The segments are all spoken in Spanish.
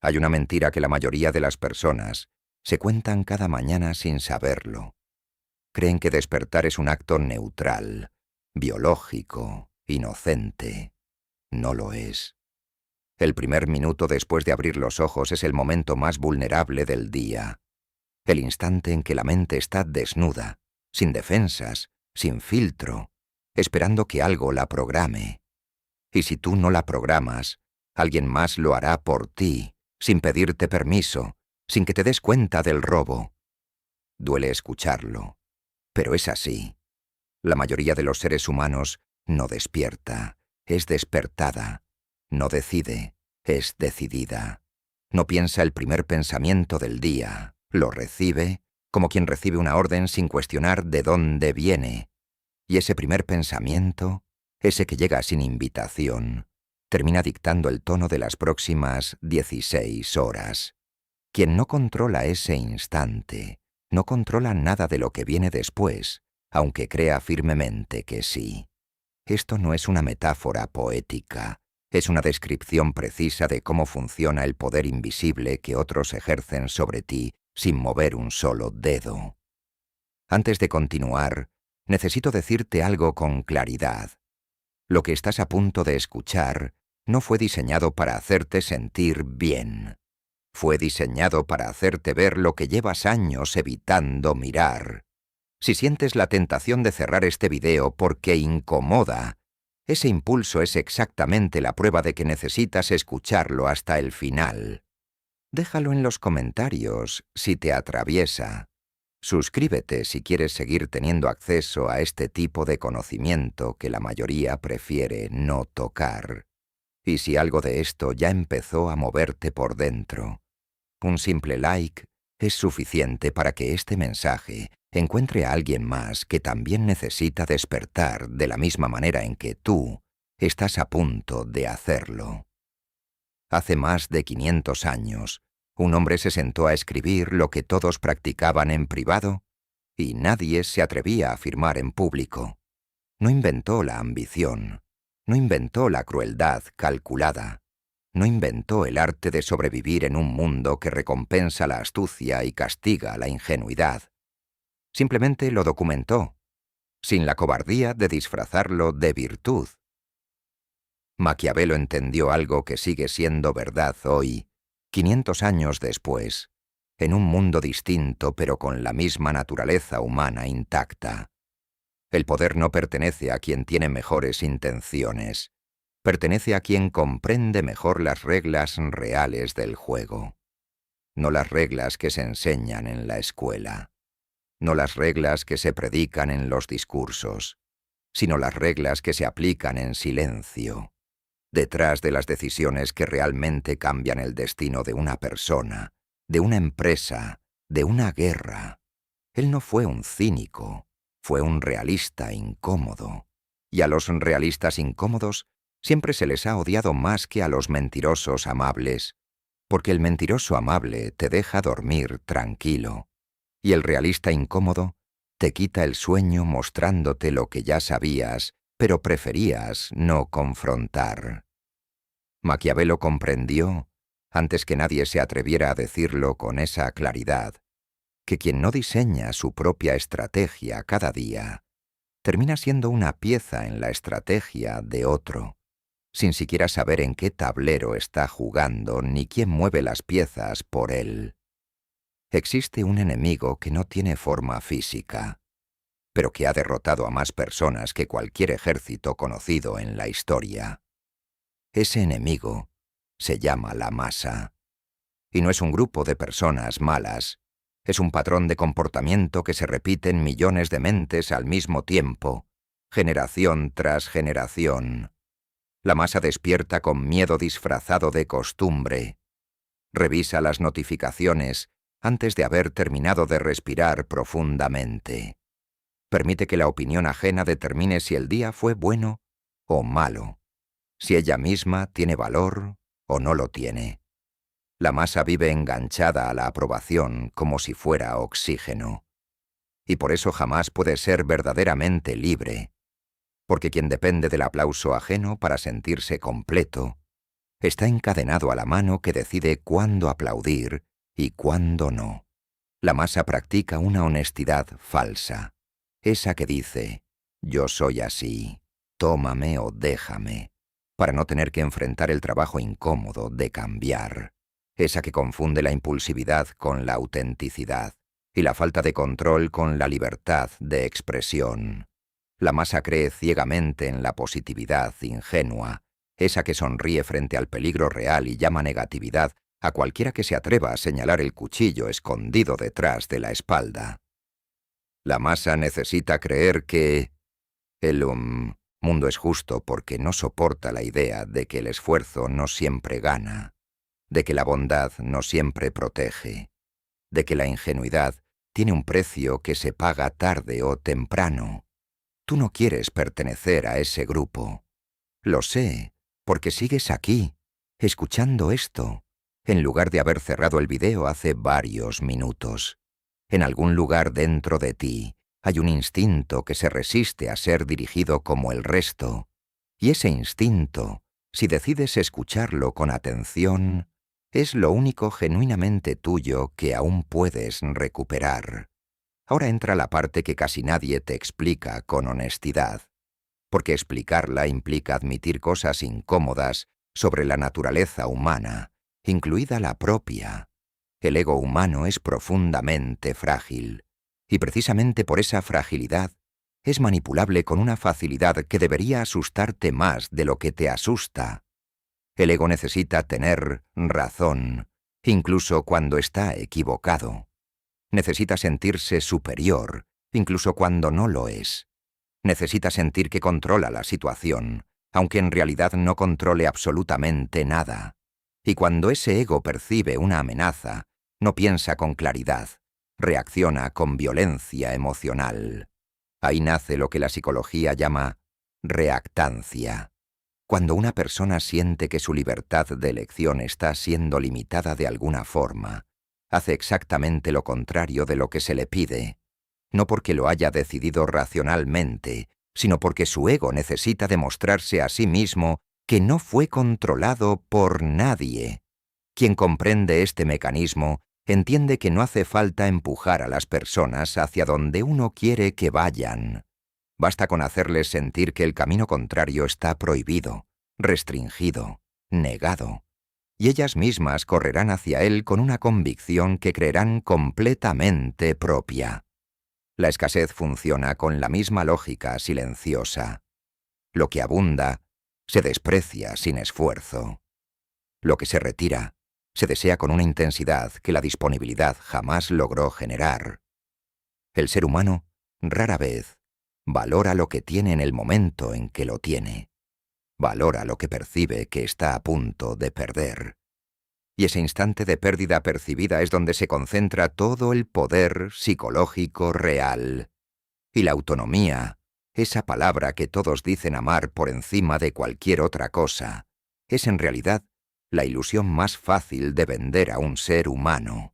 Hay una mentira que la mayoría de las personas se cuentan cada mañana sin saberlo. Creen que despertar es un acto neutral, biológico, inocente. No lo es. El primer minuto después de abrir los ojos es el momento más vulnerable del día. El instante en que la mente está desnuda, sin defensas, sin filtro, esperando que algo la programe. Y si tú no la programas, alguien más lo hará por ti, sin pedirte permiso, sin que te des cuenta del robo. Duele escucharlo, pero es así. La mayoría de los seres humanos no despierta, es despertada. No decide, es decidida. No piensa el primer pensamiento del día, lo recibe como quien recibe una orden sin cuestionar de dónde viene. Y ese primer pensamiento, ese que llega sin invitación, termina dictando el tono de las próximas 16 horas. Quien no controla ese instante, no controla nada de lo que viene después, aunque crea firmemente que sí. Esto no es una metáfora poética, es una descripción precisa de cómo funciona el poder invisible que otros ejercen sobre ti sin mover un solo dedo. Antes de continuar, necesito decirte algo con claridad. Lo que estás a punto de escuchar no fue diseñado para hacerte sentir bien. Fue diseñado para hacerte ver lo que llevas años evitando mirar. Si sientes la tentación de cerrar este video porque incomoda, ese impulso es exactamente la prueba de que necesitas escucharlo hasta el final. Déjalo en los comentarios si te atraviesa. Suscríbete si quieres seguir teniendo acceso a este tipo de conocimiento que la mayoría prefiere no tocar. Y si algo de esto ya empezó a moverte por dentro, un simple like es suficiente para que este mensaje encuentre a alguien más que también necesita despertar de la misma manera en que tú estás a punto de hacerlo. Hace más de 500 años, un hombre se sentó a escribir lo que todos practicaban en privado y nadie se atrevía a afirmar en público. No inventó la ambición, no inventó la crueldad calculada, no inventó el arte de sobrevivir en un mundo que recompensa la astucia y castiga la ingenuidad. Simplemente lo documentó, sin la cobardía de disfrazarlo de virtud. Maquiavelo entendió algo que sigue siendo verdad hoy, 500 años después, en un mundo distinto pero con la misma naturaleza humana intacta. El poder no pertenece a quien tiene mejores intenciones, pertenece a quien comprende mejor las reglas reales del juego. No las reglas que se enseñan en la escuela, no las reglas que se predican en los discursos, sino las reglas que se aplican en silencio, detrás de las decisiones que realmente cambian el destino de una persona, de una empresa, de una guerra. Él no fue un cínico, fue un realista incómodo. Y a los realistas incómodos siempre se les ha odiado más que a los mentirosos amables, porque el mentiroso amable te deja dormir tranquilo, y el realista incómodo te quita el sueño mostrándote lo que ya sabías, pero preferías no confrontar. Maquiavelo comprendió, antes que nadie se atreviera a decirlo con esa claridad, que quien no diseña su propia estrategia cada día, termina siendo una pieza en la estrategia de otro, sin siquiera saber en qué tablero está jugando ni quién mueve las piezas por él. Existe un enemigo que no tiene forma física, pero que ha derrotado a más personas que cualquier ejército conocido en la historia. Ese enemigo se llama la masa. Y no es un grupo de personas malas, es un patrón de comportamiento que se repite en millones de mentes al mismo tiempo, generación tras generación. La masa despierta con miedo disfrazado de costumbre. Revisa las notificaciones antes de haber terminado de respirar profundamente. Permite que la opinión ajena determine si el día fue bueno o malo, si ella misma tiene valor o no lo tiene. La masa vive enganchada a la aprobación como si fuera oxígeno. Y por eso jamás puede ser verdaderamente libre, porque quien depende del aplauso ajeno para sentirse completo, Está encadenado a la mano que decide cuándo aplaudir y cuándo no. La masa practica una honestidad falsa, esa que dice, yo soy así, tómame o déjame, para no tener que enfrentar el trabajo incómodo de cambiar, esa que confunde la impulsividad con la autenticidad y la falta de control con la libertad de expresión. La masa cree ciegamente en la positividad ingenua, esa que sonríe frente al peligro real y llama negatividad a cualquiera que se atreva a señalar el cuchillo escondido detrás de la espalda. La masa necesita creer que el mundo es justo porque no soporta la idea de que el esfuerzo no siempre gana, de que la bondad no siempre protege, de que la ingenuidad tiene un precio que se paga tarde o temprano. Tú no quieres pertenecer a ese grupo. Lo sé, porque sigues aquí, escuchando esto, en lugar de haber cerrado el video hace varios minutos. En algún lugar dentro de ti hay un instinto que se resiste a ser dirigido como el resto. Y ese instinto, si decides escucharlo con atención, es lo único genuinamente tuyo que aún puedes recuperar. Ahora entra la parte que casi nadie te explica con honestidad, porque explicarla implica admitir cosas incómodas sobre la naturaleza humana, incluida la propia. El ego humano es profundamente frágil, y precisamente por esa fragilidad es manipulable con una facilidad que debería asustarte más de lo que te asusta. El ego necesita tener razón, incluso cuando está equivocado. Necesita sentirse superior, incluso cuando no lo es. Necesita sentir que controla la situación, aunque en realidad no controle absolutamente nada. Y cuando ese ego percibe una amenaza, no piensa con claridad, reacciona con violencia emocional. Ahí nace lo que la psicología llama reactancia. Cuando una persona siente que su libertad de elección está siendo limitada de alguna forma, hace exactamente lo contrario de lo que se le pide, no porque lo haya decidido racionalmente, sino porque su ego necesita demostrarse a sí mismo que no fue controlado por nadie. Quien comprende este mecanismo entiende que no hace falta empujar a las personas hacia donde uno quiere que vayan. Basta con hacerles sentir que el camino contrario está prohibido, restringido, negado. Y ellas mismas correrán hacia él con una convicción que creerán completamente propia. La escasez funciona con la misma lógica silenciosa. Lo que abunda se desprecia sin esfuerzo. Lo que se retira se desea con una intensidad que la disponibilidad jamás logró generar. El ser humano, rara vez, valora lo que tiene en el momento en que lo tiene. Valora lo que percibe que está a punto de perder. Y ese instante de pérdida percibida es donde se concentra todo el poder psicológico real. Y la autonomía, esa palabra que todos dicen amar por encima de cualquier otra cosa, es en realidad la ilusión más fácil de vender a un ser humano.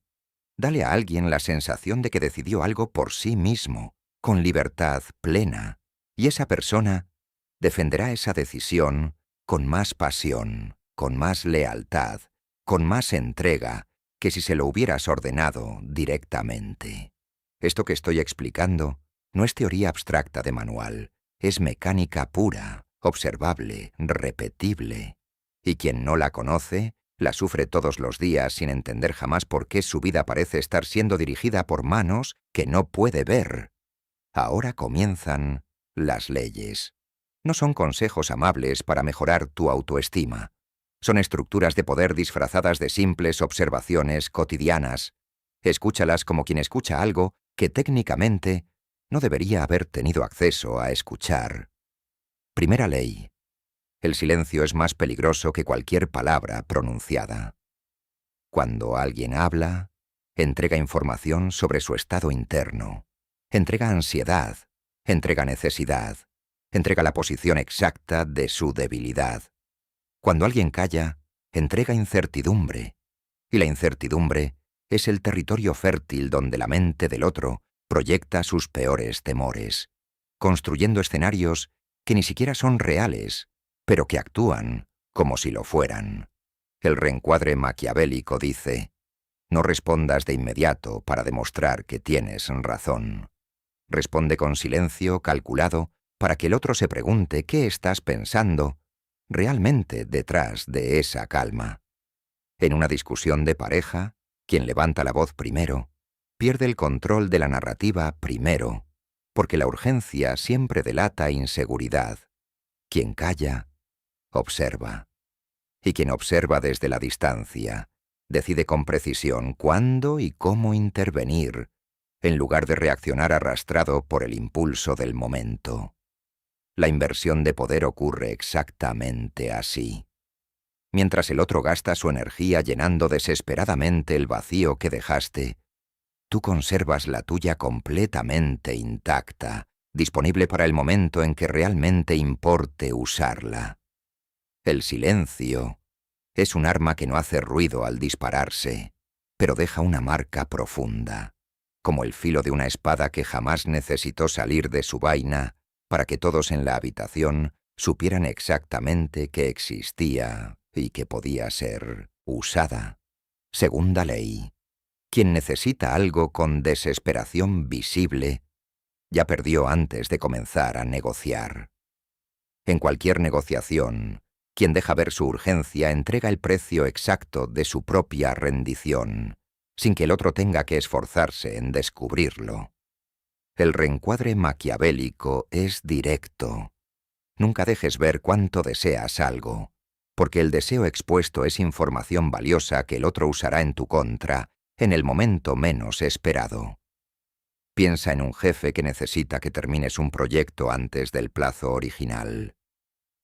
Dale a alguien la sensación de que decidió algo por sí mismo, con libertad plena, y esa persona defenderá esa decisión con más pasión, con más lealtad, con más entrega que si se lo hubieras ordenado directamente. Esto que estoy explicando no es teoría abstracta de manual, es mecánica pura, observable, repetible. Y quien no la conoce, la sufre todos los días sin entender jamás por qué su vida parece estar siendo dirigida por manos que no puede ver. Ahora comienzan las leyes. No son consejos amables para mejorar tu autoestima. Son estructuras de poder disfrazadas de simples observaciones cotidianas. Escúchalas como quien escucha algo que técnicamente no debería haber tenido acceso a escuchar. Primera ley. El silencio es más peligroso que cualquier palabra pronunciada. Cuando alguien habla, entrega información sobre su estado interno. Entrega ansiedad, entrega necesidad, entrega la posición exacta de su debilidad. Cuando alguien calla, entrega incertidumbre, y la incertidumbre es el territorio fértil donde la mente del otro proyecta sus peores temores, construyendo escenarios que ni siquiera son reales, pero que actúan como si lo fueran. El reencuadre maquiavélico dice: no respondas de inmediato para demostrar que tienes razón. Responde con silencio calculado para que el otro se pregunte qué estás pensando realmente detrás de esa calma. En una discusión de pareja, quien levanta la voz primero, pierde el control de la narrativa primero, porque la urgencia siempre delata inseguridad. Quien calla, observa. Y quien observa desde la distancia, decide con precisión cuándo y cómo intervenir, en lugar de reaccionar arrastrado por el impulso del momento. La inversión de poder ocurre exactamente así. Mientras el otro gasta su energía llenando desesperadamente el vacío que dejaste, tú conservas la tuya completamente intacta, disponible para el momento en que realmente importe usarla. El silencio es un arma que no hace ruido al dispararse, pero deja una marca profunda, como el filo de una espada que jamás necesitó salir de su vaina para que todos en la habitación supieran exactamente que existía y que podía ser usada. Segunda ley: quien necesita algo con desesperación visible, ya perdió antes de comenzar a negociar. En cualquier negociación, quien deja ver su urgencia entrega el precio exacto de su propia rendición, sin que el otro tenga que esforzarse en descubrirlo. El reencuadre maquiavélico es directo. Nunca dejes ver cuánto deseas algo, porque el deseo expuesto es información valiosa que el otro usará en tu contra en el momento menos esperado. Piensa en un jefe que necesita que termines un proyecto antes del plazo original.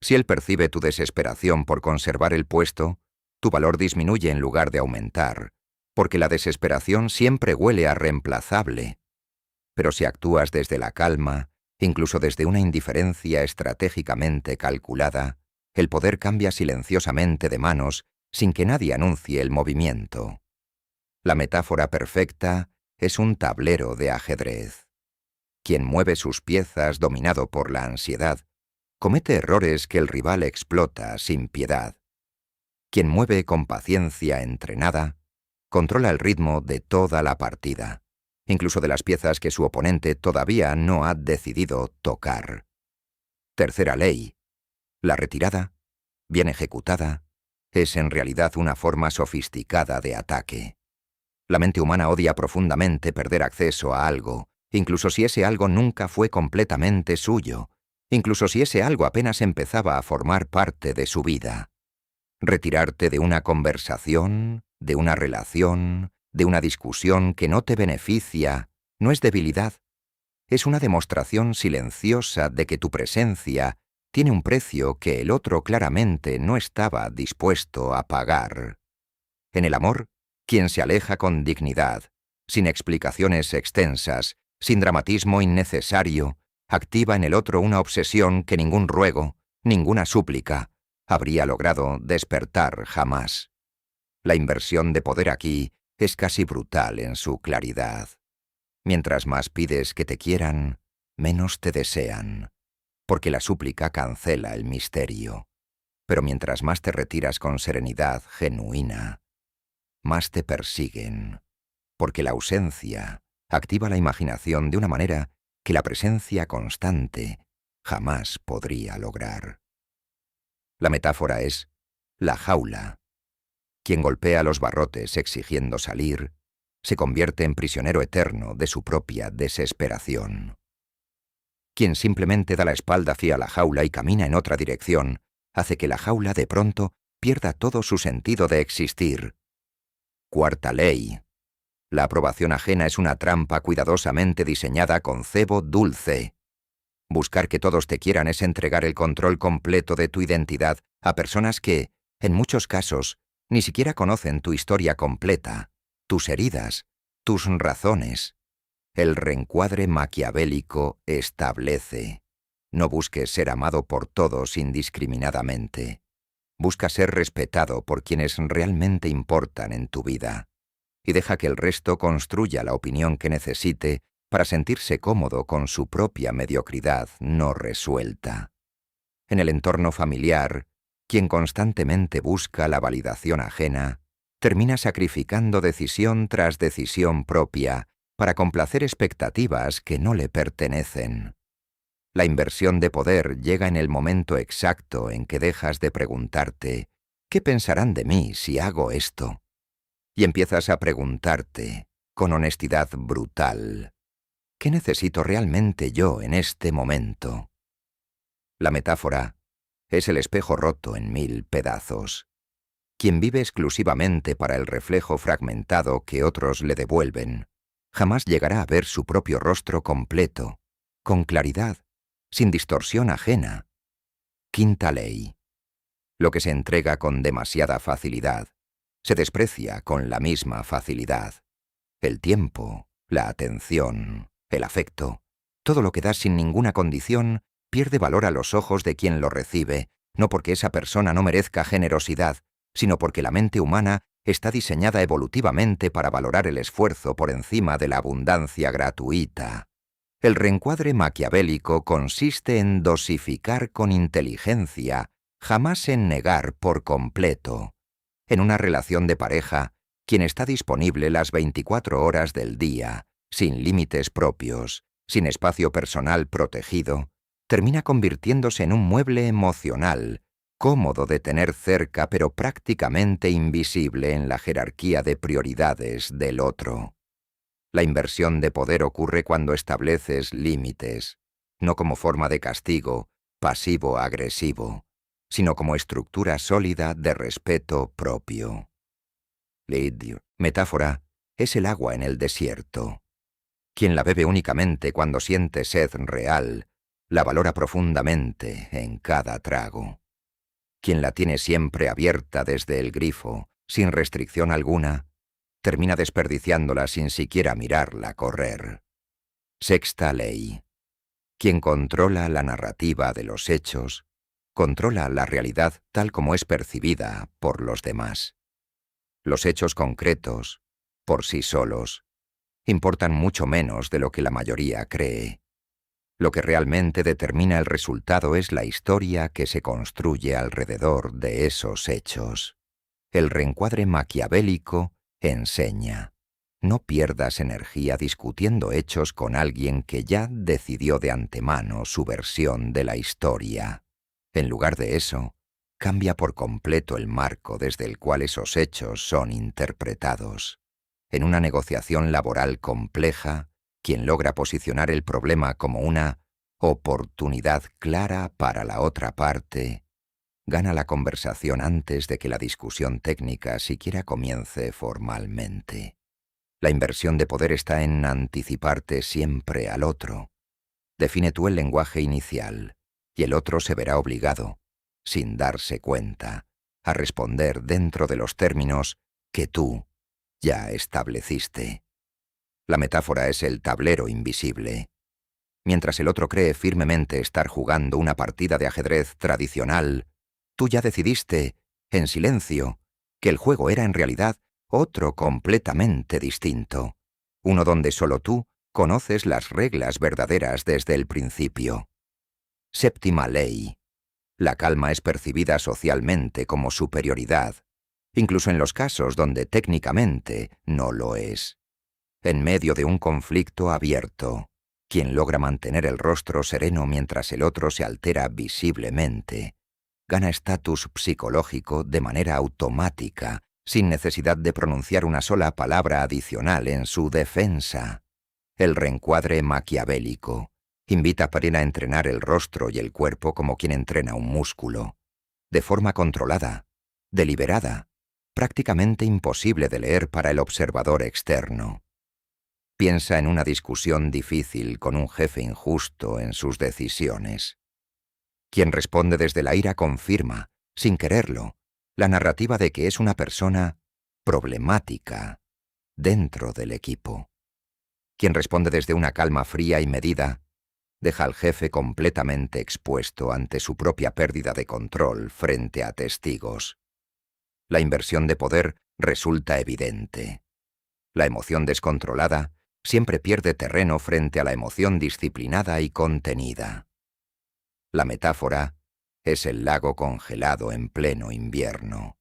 Si él percibe tu desesperación por conservar el puesto, tu valor disminuye en lugar de aumentar, porque la desesperación siempre huele a reemplazable. Pero si actúas desde la calma, incluso desde una indiferencia estratégicamente calculada, el poder cambia silenciosamente de manos sin que nadie anuncie el movimiento. La metáfora perfecta es un tablero de ajedrez. Quien mueve sus piezas dominado por la ansiedad, comete errores que el rival explota sin piedad. Quien mueve con paciencia entrenada, controla el ritmo de toda la partida, incluso de las piezas que su oponente todavía no ha decidido tocar. Tercera ley: la retirada, bien ejecutada, es en realidad una forma sofisticada de ataque. La mente humana odia profundamente perder acceso a algo, incluso si ese algo nunca fue completamente suyo, incluso si ese algo apenas empezaba a formar parte de su vida. Retirarte de una conversación, de una relación, de una discusión que no te beneficia, no es debilidad. Es una demostración silenciosa de que tu presencia tiene un precio que el otro claramente no estaba dispuesto a pagar. En el amor, quien se aleja con dignidad, sin explicaciones extensas, sin dramatismo innecesario, activa en el otro una obsesión que ningún ruego, ninguna súplica, habría logrado despertar jamás. La inversión de poder aquí es casi brutal en su claridad. Mientras más pides que te quieran, menos te desean, porque la súplica cancela el misterio. Pero mientras más te retiras con serenidad genuina, más te persiguen, porque la ausencia activa la imaginación de una manera que la presencia constante jamás podría lograr. La metáfora es la jaula. Quien golpea los barrotes exigiendo salir, se convierte en prisionero eterno de su propia desesperación. Quien simplemente da la espalda hacia la jaula y camina en otra dirección, hace que la jaula de pronto pierda todo su sentido de existir. Cuarta ley: la aprobación ajena es una trampa cuidadosamente diseñada con cebo dulce. Buscar que todos te quieran es entregar el control completo de tu identidad a personas que, en muchos casos, ni siquiera conocen tu historia completa, tus heridas, tus razones. El reencuadre maquiavélico establece: no busques ser amado por todos indiscriminadamente. Busca ser respetado por quienes realmente importan en tu vida, y deja que el resto construya la opinión que necesite para sentirse cómodo con su propia mediocridad no resuelta. En el entorno familiar, Quien constantemente busca la validación ajena, termina sacrificando decisión tras decisión propia para complacer expectativas que no le pertenecen. La inversión de poder llega en el momento exacto en que dejas de preguntarte ¿qué pensarán de mí si hago esto? Y empiezas a preguntarte, con honestidad brutal, ¿qué necesito realmente yo en este momento? La metáfora es el espejo roto en 1000 pedazos. Quien vive exclusivamente para el reflejo fragmentado que otros le devuelven, jamás llegará a ver su propio rostro completo, con claridad, sin distorsión ajena. Quinta ley. Lo que se entrega con demasiada facilidad, se desprecia con la misma facilidad. El tiempo, la atención, el afecto, todo lo que das sin ninguna condición, pierde valor a los ojos de quien lo recibe, no porque esa persona no merezca generosidad, sino porque la mente humana está diseñada evolutivamente para valorar el esfuerzo por encima de la abundancia gratuita. El reencuadre maquiavélico consiste en dosificar con inteligencia, jamás en negar por completo. En una relación de pareja, quien está disponible las 24 horas del día, sin límites propios, sin espacio personal protegido, termina convirtiéndose en un mueble emocional, cómodo de tener cerca pero prácticamente invisible en la jerarquía de prioridades del otro. La inversión de poder ocurre cuando estableces límites, no como forma de castigo, pasivo-agresivo, sino como estructura sólida de respeto propio. Metáfora es el agua en el desierto. Quien la bebe únicamente cuando siente sed real, la valora profundamente en cada trago. Quien la tiene siempre abierta desde el grifo, sin restricción alguna, termina desperdiciándola sin siquiera mirarla correr. Sexta ley. Quien controla la narrativa de los hechos, controla la realidad tal como es percibida por los demás. Los hechos concretos, por sí solos, importan mucho menos de lo que la mayoría cree. Lo que realmente determina el resultado es la historia que se construye alrededor de esos hechos. El reencuadre maquiavélico enseña: no pierdas energía discutiendo hechos con alguien que ya decidió de antemano su versión de la historia. En lugar de eso, cambia por completo el marco desde el cual esos hechos son interpretados. En una negociación laboral compleja, quien logra posicionar el problema como una oportunidad clara para la otra parte, gana la conversación antes de que la discusión técnica siquiera comience formalmente. La inversión de poder está en anticiparte siempre al otro. Define tú el lenguaje inicial, y el otro se verá obligado, sin darse cuenta, a responder dentro de los términos que tú ya estableciste. La metáfora es el tablero invisible. Mientras el otro cree firmemente estar jugando una partida de ajedrez tradicional, tú ya decidiste, en silencio, que el juego era en realidad otro completamente distinto, uno donde solo tú conoces las reglas verdaderas desde el principio. Séptima ley. La calma es percibida socialmente como superioridad, incluso en los casos donde técnicamente no lo es. En medio de un conflicto abierto, quien logra mantener el rostro sereno mientras el otro se altera visiblemente, gana estatus psicológico de manera automática, sin necesidad de pronunciar una sola palabra adicional en su defensa. El reencuadre maquiavélico invita a entrenar el rostro y el cuerpo como quien entrena un músculo, de forma controlada, deliberada, prácticamente imposible de leer para el observador externo. Piensa en una discusión difícil con un jefe injusto en sus decisiones. Quien responde desde la ira confirma, sin quererlo, la narrativa de que es una persona problemática dentro del equipo. Quien responde desde una calma fría y medida, deja al jefe completamente expuesto ante su propia pérdida de control frente a testigos. La inversión de poder resulta evidente. La emoción descontrolada siempre pierde terreno frente a la emoción disciplinada y contenida. La metáfora es el lago congelado en pleno invierno.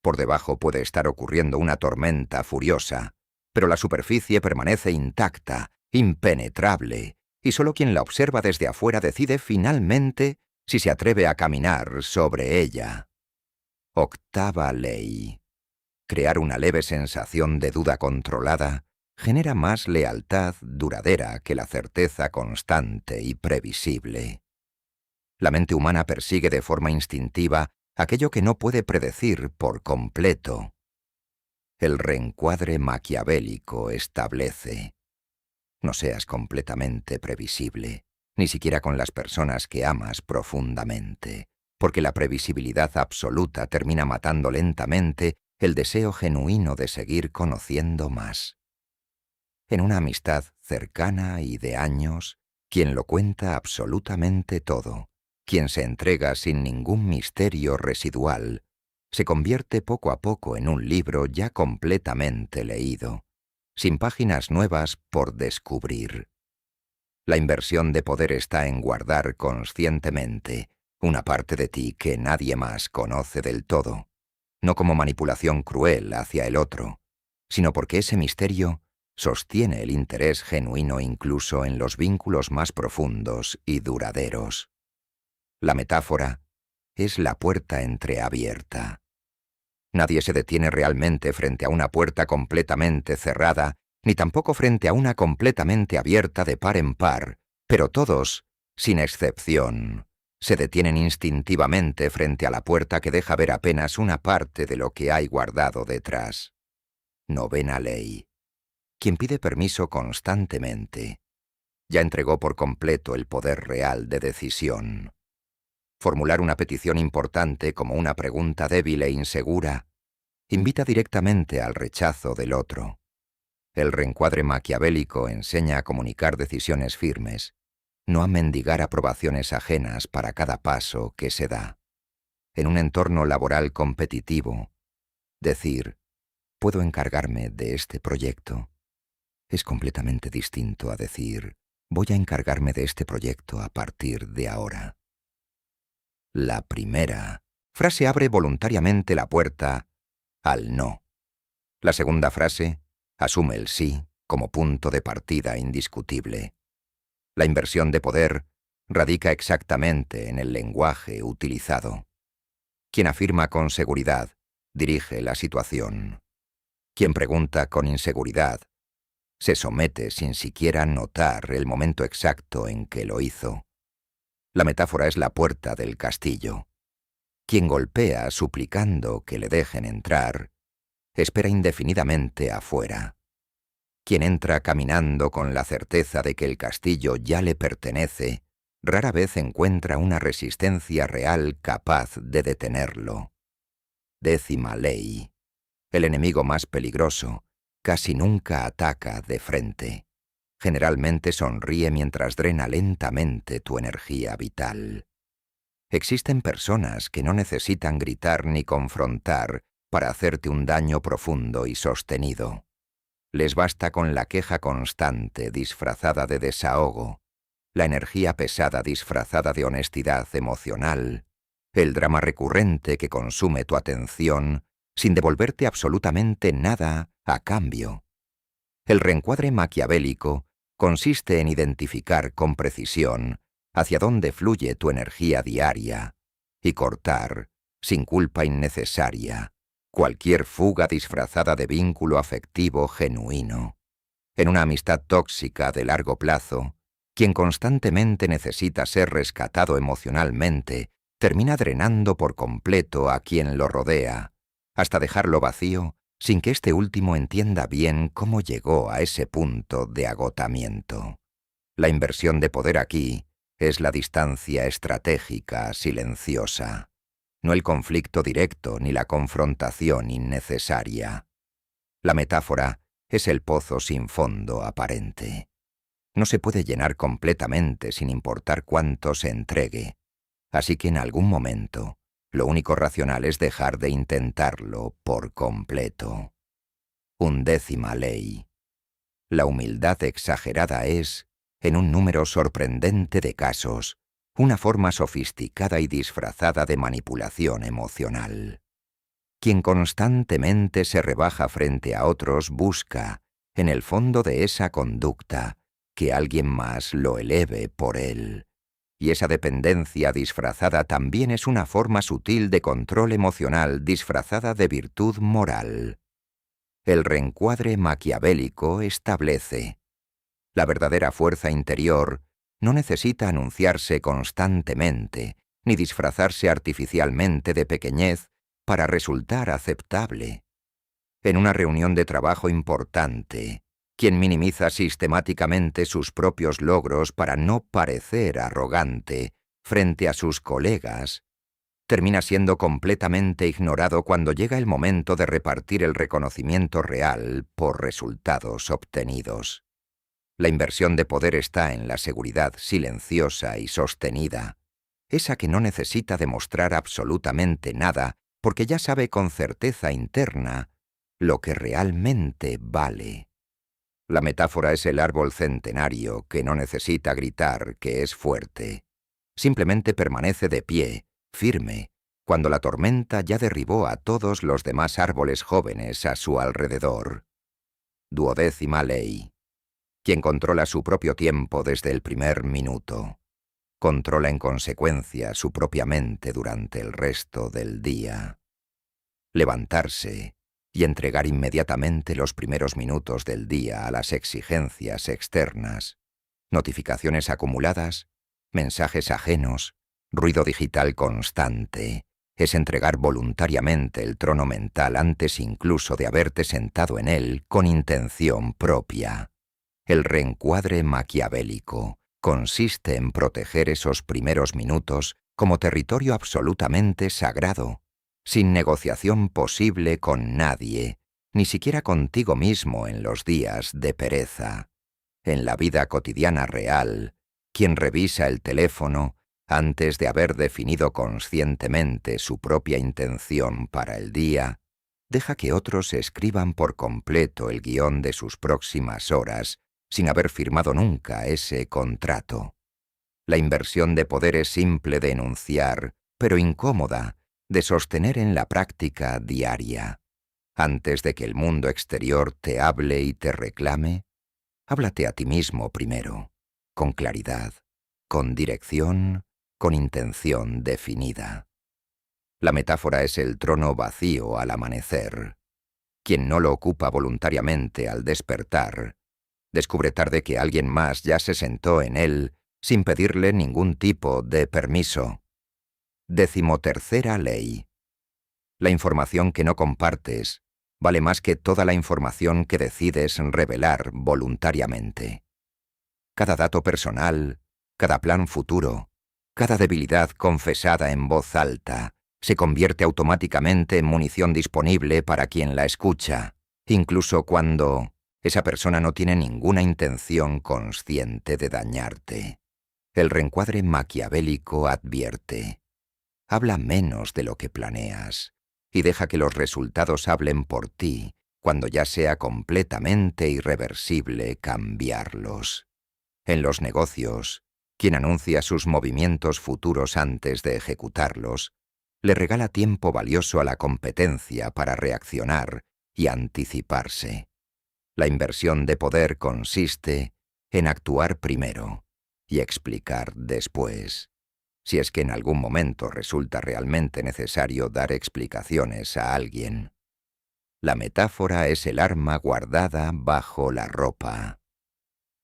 Por debajo puede estar ocurriendo una tormenta furiosa, pero la superficie permanece intacta, impenetrable, y solo quien la observa desde afuera decide finalmente si se atreve a caminar sobre ella. Octava ley. Crear una leve sensación de duda controlada genera más lealtad duradera que la certeza constante y previsible. La mente humana persigue de forma instintiva aquello que no puede predecir por completo. El reencuadre maquiavélico establece: no seas completamente previsible, ni siquiera con las personas que amas profundamente, porque la previsibilidad absoluta termina matando lentamente el deseo genuino de seguir conociendo más. En una amistad cercana y de años, quien lo cuenta absolutamente todo, quien se entrega sin ningún misterio residual, se convierte poco a poco en un libro ya completamente leído, sin páginas nuevas por descubrir. La inversión de poder está en guardar conscientemente una parte de ti que nadie más conoce del todo, no como manipulación cruel hacia el otro, sino porque ese misterio sostiene el interés genuino incluso en los vínculos más profundos y duraderos. La metáfora es la puerta entreabierta. Nadie se detiene realmente frente a una puerta completamente cerrada, ni tampoco frente a una completamente abierta de par en par, pero todos, sin excepción, se detienen instintivamente frente a la puerta que deja ver apenas una parte de lo que hay guardado detrás. Novena ley. Quien pide permiso constantemente, ya entregó por completo el poder real de decisión. Formular una petición importante como una pregunta débil e insegura invita directamente al rechazo del otro. El reencuadre maquiavélico enseña a comunicar decisiones firmes, no a mendigar aprobaciones ajenas para cada paso que se da. En un entorno laboral competitivo, decir «puedo encargarme de este proyecto» es completamente distinto a decir «voy a encargarme de este proyecto a partir de ahora». La primera frase abre voluntariamente la puerta al no. La segunda frase asume el sí como punto de partida indiscutible. La inversión de poder radica exactamente en el lenguaje utilizado. Quien afirma con seguridad dirige la situación. Quien pregunta con inseguridad se somete sin siquiera notar el momento exacto en que lo hizo. La metáfora es la puerta del castillo. Quien golpea suplicando que le dejen entrar, espera indefinidamente afuera. Quien entra caminando con la certeza de que el castillo ya le pertenece, rara vez encuentra una resistencia real capaz de detenerlo. Décima ley. El enemigo más peligroso casi nunca ataca de frente. Generalmente sonríe mientras drena lentamente tu energía vital. Existen personas que no necesitan gritar ni confrontar para hacerte un daño profundo y sostenido. Les basta con la queja constante disfrazada de desahogo, la energía pesada disfrazada de honestidad emocional, el drama recurrente que consume tu atención sin devolverte absolutamente nada a cambio. El reencuadre maquiavélico consiste en identificar con precisión hacia dónde fluye tu energía diaria y cortar, sin culpa innecesaria, cualquier fuga disfrazada de vínculo afectivo genuino. En una amistad tóxica de largo plazo, quien constantemente necesita ser rescatado emocionalmente termina drenando por completo a quien lo rodea, hasta dejarlo vacío sin que este último entienda bien cómo llegó a ese punto de agotamiento. La inversión de poder aquí es la distancia estratégica silenciosa, no el conflicto directo ni la confrontación innecesaria. La metáfora es el pozo sin fondo aparente. No se puede llenar completamente sin importar cuánto se entregue, así que en algún momento lo único racional es dejar de intentarlo por completo. 11ª ley. La humildad exagerada es, en un número sorprendente de casos, una forma sofisticada y disfrazada de manipulación emocional. Quien constantemente se rebaja frente a otros busca, en el fondo de esa conducta, que alguien más lo eleve por él. Y esa dependencia disfrazada también es una forma sutil de control emocional disfrazada de virtud moral. El reencuadre maquiavélico establece: la verdadera fuerza interior no necesita anunciarse constantemente, ni disfrazarse artificialmente de pequeñez para resultar aceptable. En una reunión de trabajo importante, quien minimiza sistemáticamente sus propios logros para no parecer arrogante frente a sus colegas, termina siendo completamente ignorado cuando llega el momento de repartir el reconocimiento real por resultados obtenidos. La inversión de poder está en la seguridad silenciosa y sostenida, esa que no necesita demostrar absolutamente nada porque ya sabe con certeza interna lo que realmente vale. La metáfora es el árbol centenario que no necesita gritar que es fuerte. Simplemente permanece de pie, firme, cuando la tormenta ya derribó a todos los demás árboles jóvenes a su alrededor. 12ª ley. Quien controla su propio tiempo desde el primer minuto, controla en consecuencia su propia mente durante el resto del día. Levantarse y entregar inmediatamente los primeros minutos del día a las exigencias externas, notificaciones acumuladas, mensajes ajenos, ruido digital constante, es entregar voluntariamente el trono mental antes incluso de haberte sentado en él con intención propia. El reencuadre maquiavélico consiste en proteger esos primeros minutos como territorio absolutamente sagrado, sin negociación posible con nadie, ni siquiera contigo mismo en los días de pereza. En la vida cotidiana real, quien revisa el teléfono antes de haber definido conscientemente su propia intención para el día, deja que otros escriban por completo el guión de sus próximas horas, sin haber firmado nunca ese contrato. La inversión de poder es simple de enunciar, pero incómoda de sostener en la práctica diaria. Antes de que el mundo exterior te hable y te reclame, háblate a ti mismo primero, con claridad, con dirección, con intención definida. La metáfora es el trono vacío al amanecer. Quien no lo ocupa voluntariamente al despertar, descubre tarde que alguien más ya se sentó en él sin pedirle ningún tipo de permiso. 13ª ley. La información que no compartes vale más que toda la información que decides revelar voluntariamente. Cada dato personal, cada plan futuro, cada debilidad confesada en voz alta, se convierte automáticamente en munición disponible para quien la escucha, incluso cuando esa persona no tiene ninguna intención consciente de dañarte. El reencuadre maquiavélico advierte: habla menos de lo que planeas y deja que los resultados hablen por ti cuando ya sea completamente irreversible cambiarlos. En los negocios, quien anuncia sus movimientos futuros antes de ejecutarlos, le regala tiempo valioso a la competencia para reaccionar y anticiparse. La inversión de poder consiste en actuar primero y explicar después, si es que en algún momento resulta realmente necesario dar explicaciones a alguien. La metáfora es el arma guardada bajo la ropa.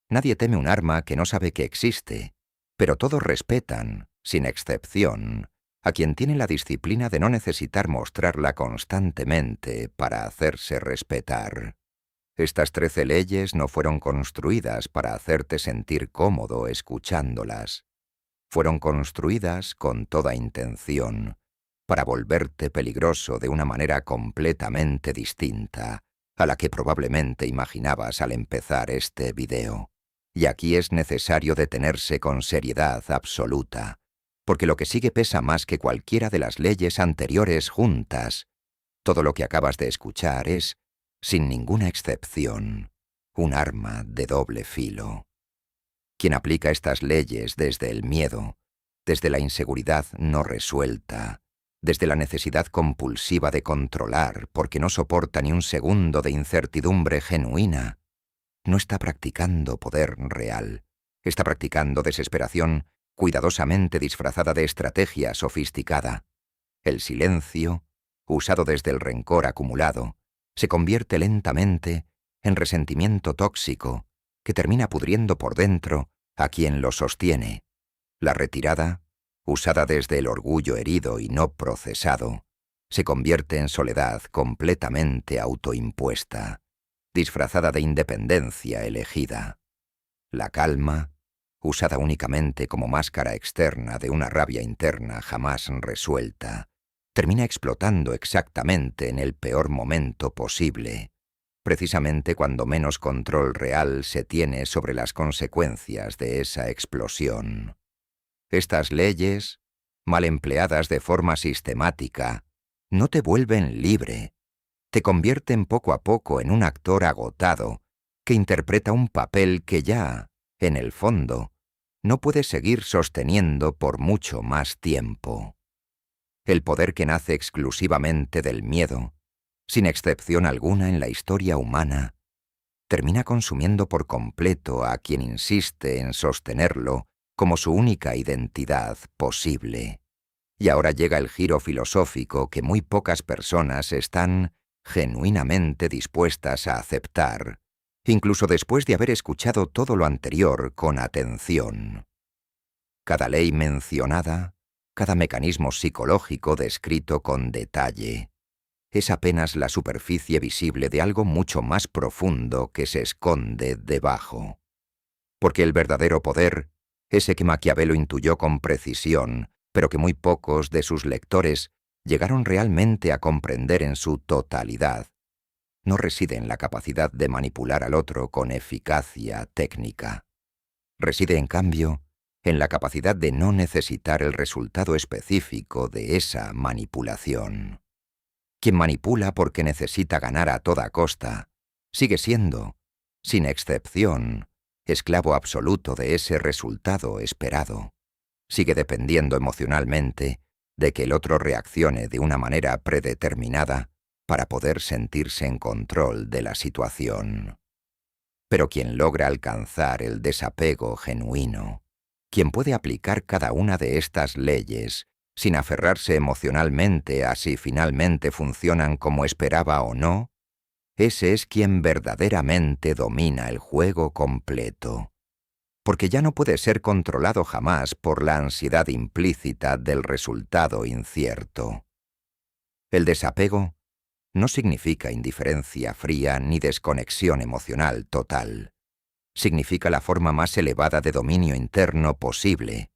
Nadie teme un arma que no sabe que existe, pero todos respetan, sin excepción, a quien tiene la disciplina de no necesitar mostrarla constantemente para hacerse respetar. Estas 13 leyes no fueron construidas para hacerte sentir cómodo escuchándolas. Fueron construidas con toda intención para volverte peligroso de una manera completamente distinta a la que probablemente imaginabas al empezar este video. Y aquí es necesario detenerse con seriedad absoluta, porque lo que sigue pesa más que cualquiera de las leyes anteriores juntas. Todo lo que acabas de escuchar es, sin ninguna excepción, un arma de doble filo. Quien aplica estas leyes desde el miedo desde la inseguridad no resuelta, desde la necesidad compulsiva de controlar porque no soporta ni un segundo de incertidumbre genuina, no está practicando poder real, está practicando desesperación cuidadosamente disfrazada de estrategia sofisticada. El silencio, usado desde el rencor acumulado, se convierte lentamente en resentimiento tóxico que termina pudriendo por dentro a quien lo sostiene. La retirada, usada desde el orgullo herido y no procesado, se convierte en soledad completamente autoimpuesta, disfrazada de independencia elegida. La calma, usada únicamente como máscara externa de una rabia interna jamás resuelta, termina explotando exactamente en el peor momento posible, precisamente cuando menos control real se tiene sobre las consecuencias de esa explosión. Estas leyes, mal empleadas de forma sistemática, no te vuelven libre, te convierten poco a poco en un actor agotado que interpreta un papel que ya, en el fondo, no puede seguir sosteniendo por mucho más tiempo. El poder que nace exclusivamente del miedo, sin excepción alguna en la historia humana, termina consumiendo por completo a quien insiste en sostenerlo como su única identidad posible. Y ahora llega el giro filosófico que muy pocas personas están genuinamente dispuestas a aceptar, incluso después de haber escuchado todo lo anterior con atención. Cada ley mencionada, cada mecanismo psicológico descrito con detalle, es apenas la superficie visible de algo mucho más profundo que se esconde debajo. Porque el verdadero poder, ese que Maquiavelo intuyó con precisión, pero que muy pocos de sus lectores llegaron realmente a comprender en su totalidad, no reside en la capacidad de manipular al otro con eficacia técnica. Reside, en cambio, en la capacidad de no necesitar el resultado específico de esa manipulación. Quien manipula porque necesita ganar a toda costa, sigue siendo, sin excepción, esclavo absoluto de ese resultado esperado. Sigue dependiendo emocionalmente de que el otro reaccione de una manera predeterminada para poder sentirse en control de la situación. Pero quien logra alcanzar el desapego genuino, quien puede aplicar cada una de estas leyes sin aferrarse emocionalmente a si finalmente funcionan como esperaba o no, ese es quien verdaderamente domina el juego completo, porque ya no puede ser controlado jamás por la ansiedad implícita del resultado incierto. El desapego no significa indiferencia fría ni desconexión emocional total. Significa la forma más elevada de dominio interno posible,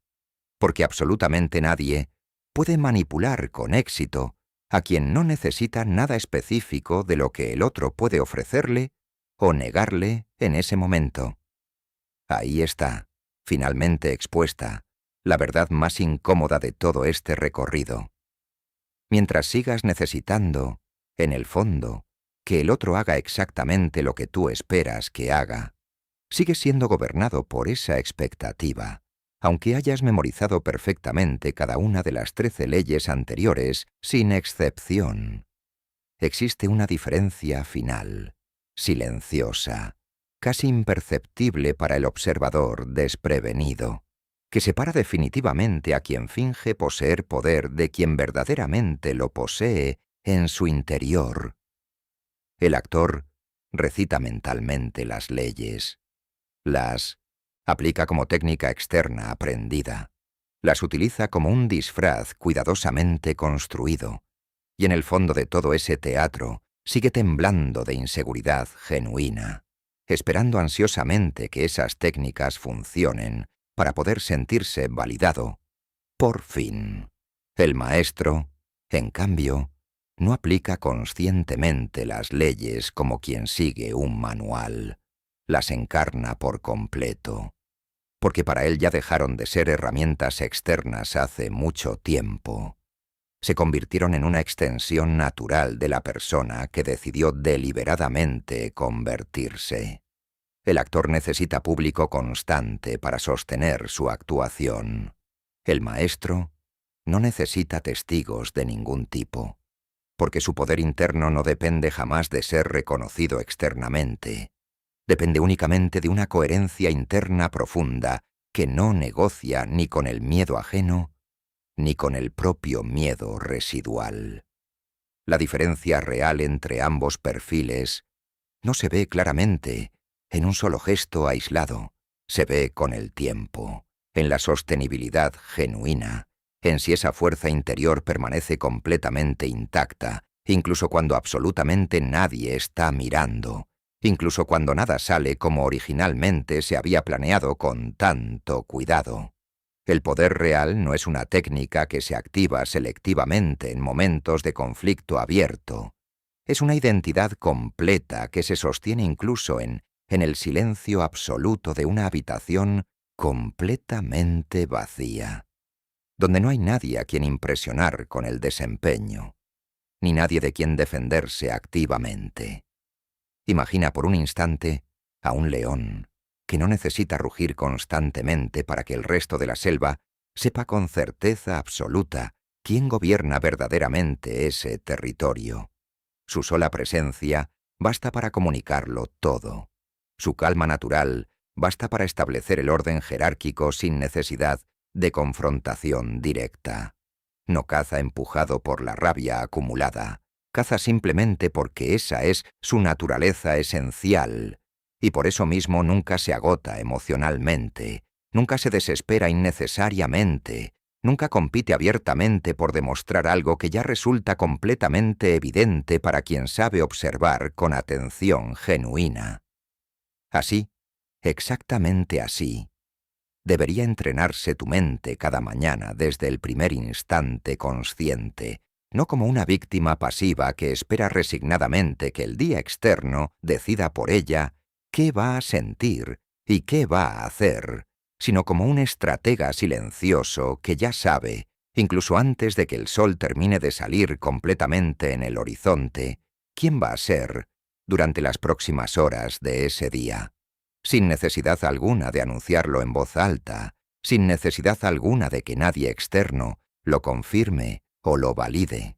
porque absolutamente nadie puede manipular con éxito a quien no necesita nada específico de lo que el otro puede ofrecerle o negarle en ese momento. Ahí está, finalmente expuesta, la verdad más incómoda de todo este recorrido. Mientras sigas necesitando, en el fondo, que el otro haga exactamente lo que tú esperas que haga, sigues siendo gobernado por esa expectativa, aunque hayas memorizado perfectamente cada una de las 13 leyes anteriores, sin excepción. Existe una diferencia final, silenciosa, casi imperceptible para el observador desprevenido, que separa definitivamente a quien finge poseer poder de quien verdaderamente lo posee en su interior. El actor recita mentalmente las leyes, las aplica como técnica externa aprendida, las utiliza como un disfraz cuidadosamente construido, y en el fondo de todo ese teatro sigue temblando de inseguridad genuina, esperando ansiosamente que esas técnicas funcionen para poder sentirse validado. Por fin, el maestro, en cambio, no aplica conscientemente las leyes como quien sigue un manual, las encarna por completo, porque para él ya dejaron de ser herramientas externas hace mucho tiempo. Se convirtieron en una extensión natural de la persona que decidió deliberadamente convertirse. El actor necesita público constante para sostener su actuación. El maestro no necesita testigos de ningún tipo, porque su poder interno no depende jamás de ser reconocido externamente. Depende únicamente de una coherencia interna profunda que no negocia ni con el miedo ajeno ni con el propio miedo residual. La diferencia real entre ambos perfiles no se ve claramente en un solo gesto aislado, se ve con el tiempo, en la sostenibilidad genuina, en si esa fuerza interior permanece completamente intacta, incluso cuando absolutamente nadie está mirando, incluso cuando nada sale como originalmente se había planeado con tanto cuidado. El poder real no es una técnica que se activa selectivamente en momentos de conflicto abierto. Es una identidad completa que se sostiene incluso en el silencio absoluto de una habitación completamente vacía, donde no hay nadie a quien impresionar con el desempeño, ni nadie de quien defenderse activamente. Imagina por un instante a un león que no necesita rugir constantemente para que el resto de la selva sepa con certeza absoluta quién gobierna verdaderamente ese territorio. Su sola presencia basta para comunicarlo todo. Su calma natural basta para establecer el orden jerárquico sin necesidad de confrontación directa. No caza empujado por la rabia acumulada. Caza simplemente porque esa es su naturaleza esencial, y por eso mismo nunca se agota emocionalmente, nunca se desespera innecesariamente, nunca compite abiertamente por demostrar algo que ya resulta completamente evidente para quien sabe observar con atención genuina. Así, exactamente así, debería entrenarse tu mente cada mañana desde el primer instante consciente, no como una víctima pasiva que espera resignadamente que el día externo decida por ella qué va a sentir y qué va a hacer, sino como un estratega silencioso que ya sabe, incluso antes de que el sol termine de salir completamente en el horizonte, quién va a ser durante las próximas horas de ese día, sin necesidad alguna de anunciarlo en voz alta, sin necesidad alguna de que nadie externo lo confirme o lo valide.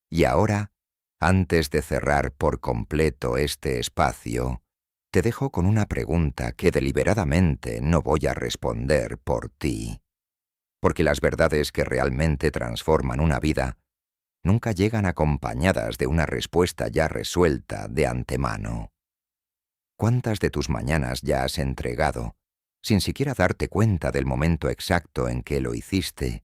Y ahora, antes de cerrar por completo este espacio, te dejo con una pregunta que deliberadamente no voy a responder por ti, porque las verdades que realmente transforman una vida nunca llegan acompañadas de una respuesta ya resuelta de antemano. ¿Cuántas de tus mañanas ya has entregado, sin siquiera darte cuenta del momento exacto en que lo hiciste,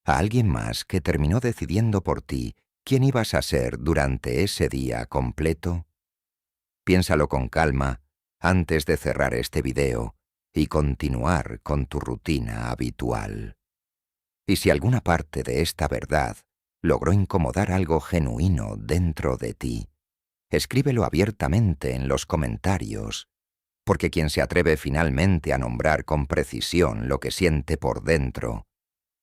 a alguien más que terminó decidiendo por ti quién ibas a ser durante ese día completo? Piénsalo con calma antes de cerrar este video y continuar con tu rutina habitual. Y si alguna parte de esta verdad logró incomodar algo genuino dentro de ti, escríbelo abiertamente en los comentarios, porque quien se atreve finalmente a nombrar con precisión lo que siente por dentro,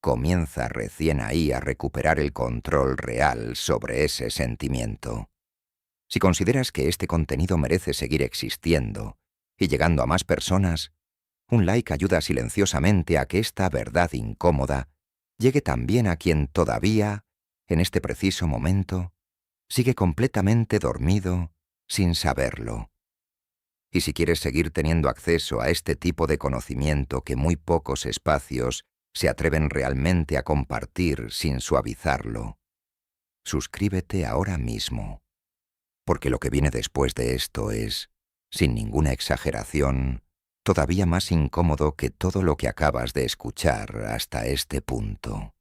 comienza recién ahí a recuperar el control real sobre ese sentimiento. Si consideras que este contenido merece seguir existiendo y llegando a más personas, un like ayuda silenciosamente a que esta verdad incómoda llegue también a quien todavía, en este preciso momento, sigue completamente dormido sin saberlo. Y si quieres seguir teniendo acceso a este tipo de conocimiento que muy pocos espacios se atreven realmente a compartir sin suavizarlo, suscríbete ahora mismo, porque lo que viene después de esto es, sin ninguna exageración, todavía más incómodo que todo lo que acabas de escuchar hasta este punto.